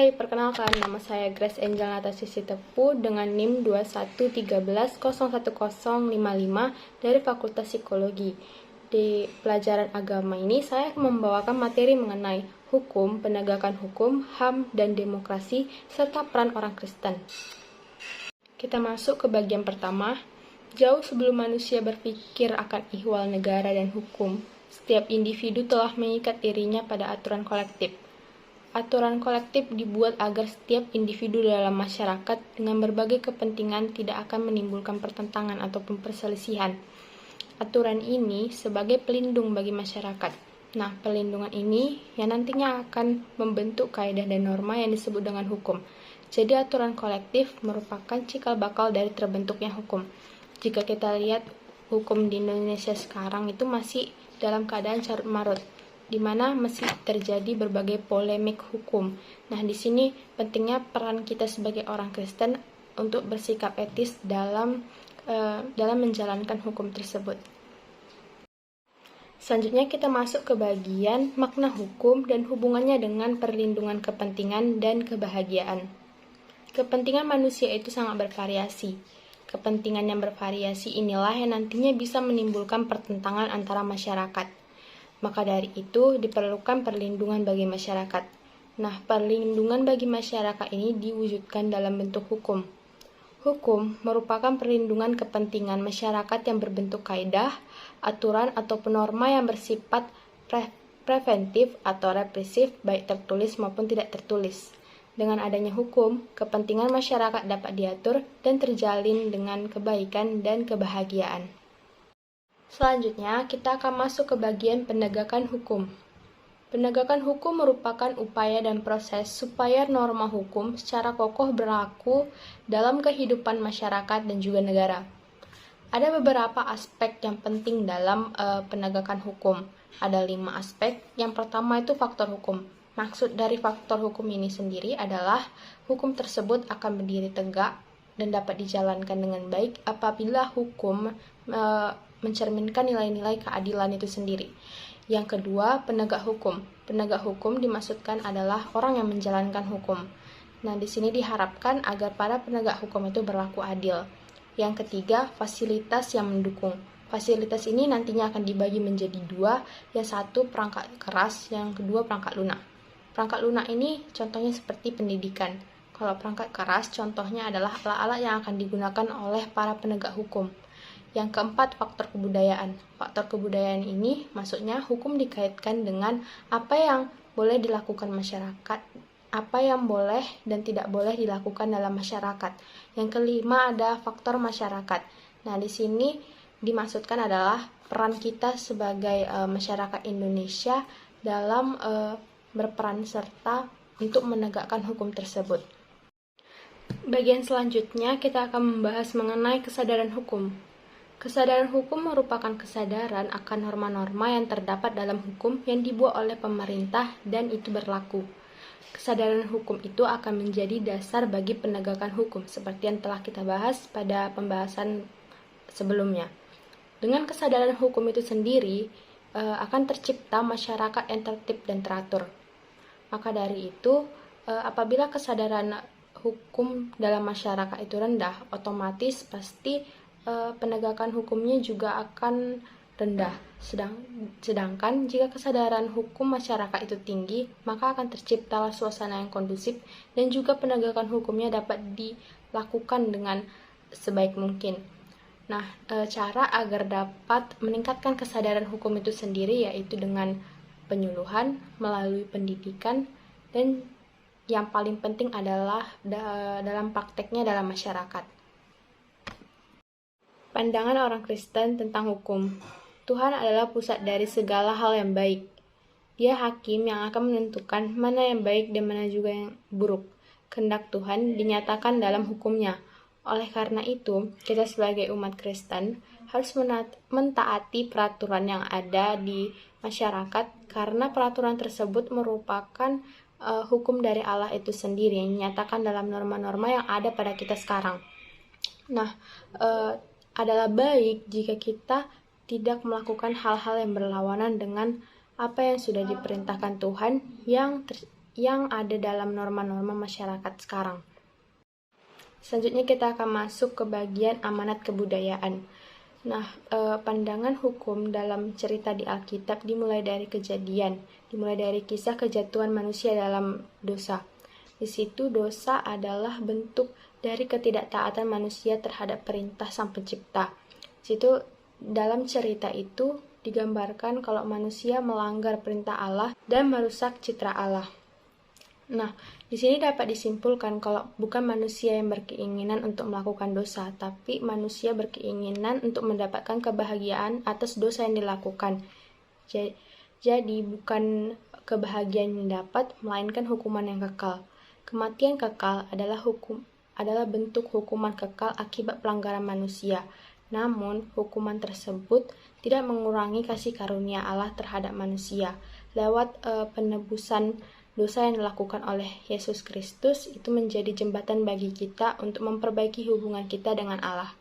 Hai, perkenalkan nama saya Grace Angel Natasha Sitepu dengan NIM 2113010055 dari Fakultas Psikologi. Di pelajaran agama ini saya akan membawakan materi mengenai hukum, penegakan hukum, HAM, dan demokrasi, serta peran orang Kristen. Kita masuk ke bagian pertama. Jauh sebelum manusia berpikir akan ihwal negara dan hukum, setiap individu telah mengikat dirinya pada aturan kolektif. Aturan kolektif dibuat agar setiap individu dalam masyarakat dengan berbagai kepentingan tidak akan menimbulkan pertentangan ataupun perselisihan. Aturan ini sebagai pelindung bagi masyarakat. Nah, perlindungan ini yang nantinya akan membentuk kaidah dan norma yang disebut dengan hukum. Jadi aturan kolektif merupakan cikal bakal dari terbentuknya hukum. Jika kita lihat hukum di Indonesia sekarang itu masih dalam keadaan carut marut, di mana masih terjadi berbagai polemik hukum. Nah, di sini pentingnya peran kita sebagai orang Kristen untuk bersikap etis dalam menjalankan hukum tersebut. Selanjutnya kita masuk ke bagian makna hukum dan hubungannya dengan perlindungan kepentingan dan kebahagiaan. Kepentingan manusia itu sangat bervariasi. Kepentingan yang bervariasi inilah yang nantinya bisa menimbulkan pertentangan antara masyarakat. Maka dari itu diperlukan perlindungan bagi masyarakat. Nah, perlindungan bagi masyarakat ini diwujudkan dalam bentuk hukum. Hukum merupakan perlindungan kepentingan masyarakat yang berbentuk kaidah, aturan atau norma yang bersifat preventif atau represif, baik tertulis maupun tidak tertulis. Dengan adanya hukum, kepentingan masyarakat dapat diatur dan terjalin dengan kebaikan dan kebahagiaan. Selanjutnya, kita akan masuk ke bagian penegakan hukum. Penegakan hukum merupakan upaya dan proses supaya norma hukum secara kokoh berlaku dalam kehidupan masyarakat dan juga negara. Ada beberapa aspek yang penting dalam penegakan hukum. Ada 5 aspek. Yang pertama itu faktor hukum. Maksud dari faktor hukum ini sendiri adalah hukum tersebut akan berdiri tegak dan dapat dijalankan dengan baik apabila hukum mencerminkan nilai-nilai keadilan itu sendiri. Yang kedua, penegak hukum. Penegak hukum dimaksudkan adalah orang yang menjalankan hukum. Nah, di sini diharapkan agar para penegak hukum itu berlaku adil. Yang ketiga, fasilitas yang mendukung. Fasilitas ini nantinya akan dibagi menjadi 2, yang satu perangkat keras, yang kedua perangkat lunak. Perangkat lunak ini contohnya seperti pendidikan. Kalau perangkat keras contohnya adalah alat-alat yang akan digunakan oleh para penegak hukum. Yang keempat, faktor kebudayaan. Faktor kebudayaan ini maksudnya hukum dikaitkan dengan apa yang boleh dilakukan masyarakat, apa yang boleh dan tidak boleh dilakukan dalam masyarakat. Yang kelima ada faktor masyarakat. Nah, di sini dimaksudkan adalah peran kita sebagai masyarakat Indonesia dalam berperan serta untuk menegakkan hukum tersebut. Bagian selanjutnya kita akan membahas mengenai kesadaran hukum. Kesadaran hukum merupakan kesadaran akan norma-norma yang terdapat dalam hukum yang dibuat oleh pemerintah dan itu berlaku. Kesadaran hukum itu akan menjadi dasar bagi penegakan hukum seperti yang telah kita bahas pada pembahasan sebelumnya. Dengan kesadaran hukum itu sendiri akan tercipta masyarakat yang tertib dan teratur. Maka dari itu, apabila kesadaran hukum dalam masyarakat itu rendah, otomatis pasti penegakan hukumnya juga akan rendah. Sedangkan jika kesadaran hukum masyarakat itu tinggi, maka akan terciptalah suasana yang kondusif dan juga penegakan hukumnya dapat dilakukan dengan sebaik mungkin. Nah, cara agar dapat meningkatkan kesadaran hukum itu sendiri yaitu dengan penyuluhan melalui pendidikan dan yang paling penting adalah dalam prakteknya dalam masyarakat. Pandangan orang Kristen tentang hukum. Tuhan adalah pusat dari segala hal yang baik. Dia hakim yang akan menentukan mana yang baik dan mana juga yang buruk. Kehendak Tuhan dinyatakan dalam hukumnya. Oleh karena itu, kita sebagai umat Kristen harus mentaati peraturan yang ada di masyarakat karena peraturan tersebut merupakan hukum dari Allah itu sendiri yang dinyatakan dalam norma-norma yang ada pada kita sekarang. Nah, adalah baik jika kita tidak melakukan hal-hal yang berlawanan dengan apa yang sudah diperintahkan Tuhan yang ada dalam norma-norma masyarakat sekarang. Selanjutnya kita akan masuk ke bagian amanat kebudayaan. Nah, pandangan hukum dalam cerita di Alkitab dimulai dari Kejadian, dimulai dari kisah kejatuhan manusia dalam dosa. Di situ dosa adalah bentuk dari ketidaktaatan manusia terhadap perintah Sang Pencipta. Di situ dalam cerita itu digambarkan kalau manusia melanggar perintah Allah dan merusak citra Allah. Nah, di sini dapat disimpulkan kalau bukan manusia yang berkeinginan untuk melakukan dosa, tapi manusia berkeinginan untuk mendapatkan kebahagiaan atas dosa yang dilakukan. Jadi bukan kebahagiaan yang didapat, melainkan hukuman yang kekal. Kematian kekal adalah bentuk hukuman kekal akibat pelanggaran manusia. Namun, hukuman tersebut tidak mengurangi kasih karunia Allah terhadap manusia. Lewat penebusan dosa yang dilakukan oleh Yesus Kristus, itu menjadi jembatan bagi kita untuk memperbaiki hubungan kita dengan Allah.